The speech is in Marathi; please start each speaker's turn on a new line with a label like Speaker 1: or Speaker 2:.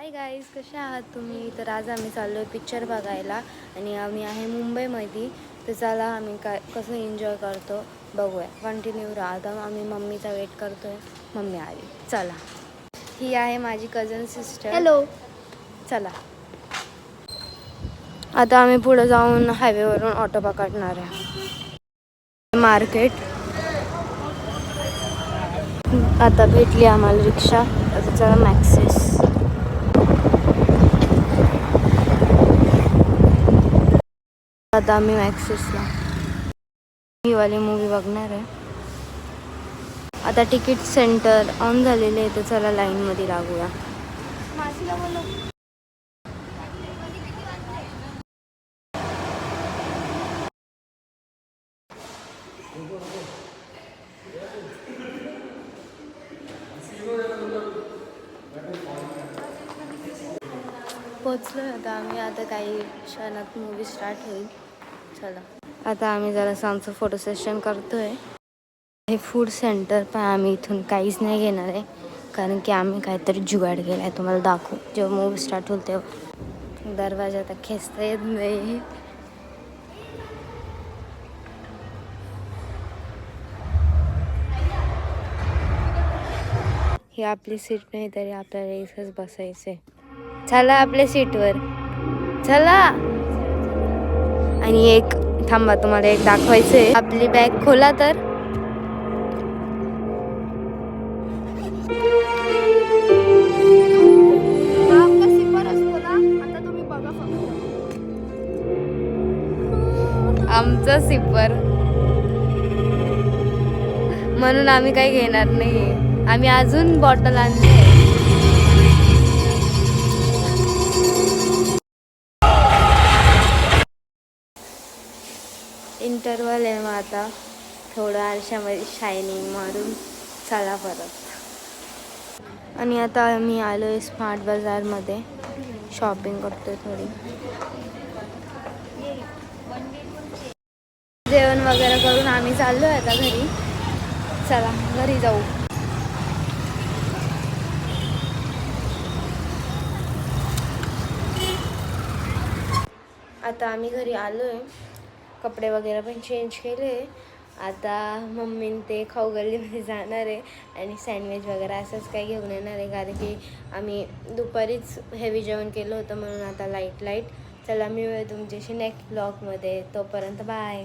Speaker 1: हाय गाईज, कसे आहात तुम्ही? तर आज आम्ही चाललो आहे पिक्चर बघायला आणि आम्ही आहे मुंबईमध्ये. तर चला आम्ही कसं एन्जॉय करतो बघूया. कंटिन्यू राहा. आता आम्ही मम्मीचा वेट करतो आहे. मम्मी आली. चला, ही आहे माझी कझन सिस्टर.
Speaker 2: हॅलो.
Speaker 1: चला, आता आम्ही पुढे जाऊन हायवेवरून ऑटो पकडणार आहे. मार्केट आता भेटली आम्हाला रिक्षा. आता चला मॅक्सिस. आता आम्ही मॅक्सिसला ही वाली मूवी बघणार आहे. आता तिकीट सेंटर ऑन झालेले आहे, तर चला लाईनमध्ये लागूया. पोचलो आता आम्ही. आता काही क्षणात मूवी स्टार्ट होईल. चला, आता आम्ही जरासं आमचं फोटो सेशन करतोय. हे फूड सेंटर पण आम्ही इथून काहीच नाही घेणार आहे, कारण की आम्ही काहीतरी जुगाड केला आहे. तुम्हाला दाखवू जेव्हा मूवी स्टार्ट होईल तेव्हा. दरवाजा आता खेचता येत नाही. ही आपली सीट नाही, तरी आपल्याला इथंच बसायचंय. चला आपल्या सीटवर चला. आणि एक थांबा, तुम्हाला एक दाखवायचंय. आपली बॅग खोला तर आमचं सिपर, म्हणून आम्ही काही घेणार नाही. आम्ही अजून बॉटल आणली. इंटरवल आहे, मग आता थोडं आरशामध्ये शायनिंग मारून चला परत. आणि आता आम्ही आलो आहे स्मार्ट बाजारमध्ये. शॉपिंग करतोय थोडी. जेवण वगैरे करून आम्ही चाललो आहे आता घरी. चला घरी जाऊ. आता आम्ही घरी आलो आहे. कपडे वगैरे पण चेंज केले. आता मम्मीने ते खाऊ गल्लीमध्ये जाणार आहे आणि सँडविच वगैरे असंच काही घेऊन येणार आहे, कारण की आम्ही दुपारीच हेवी जेवण केलं होतं, म्हणून आता लाईट. चला, मी तुमच्याशी नेक्स्ट ब्लॉगमध्ये. तोपर्यंत बाय.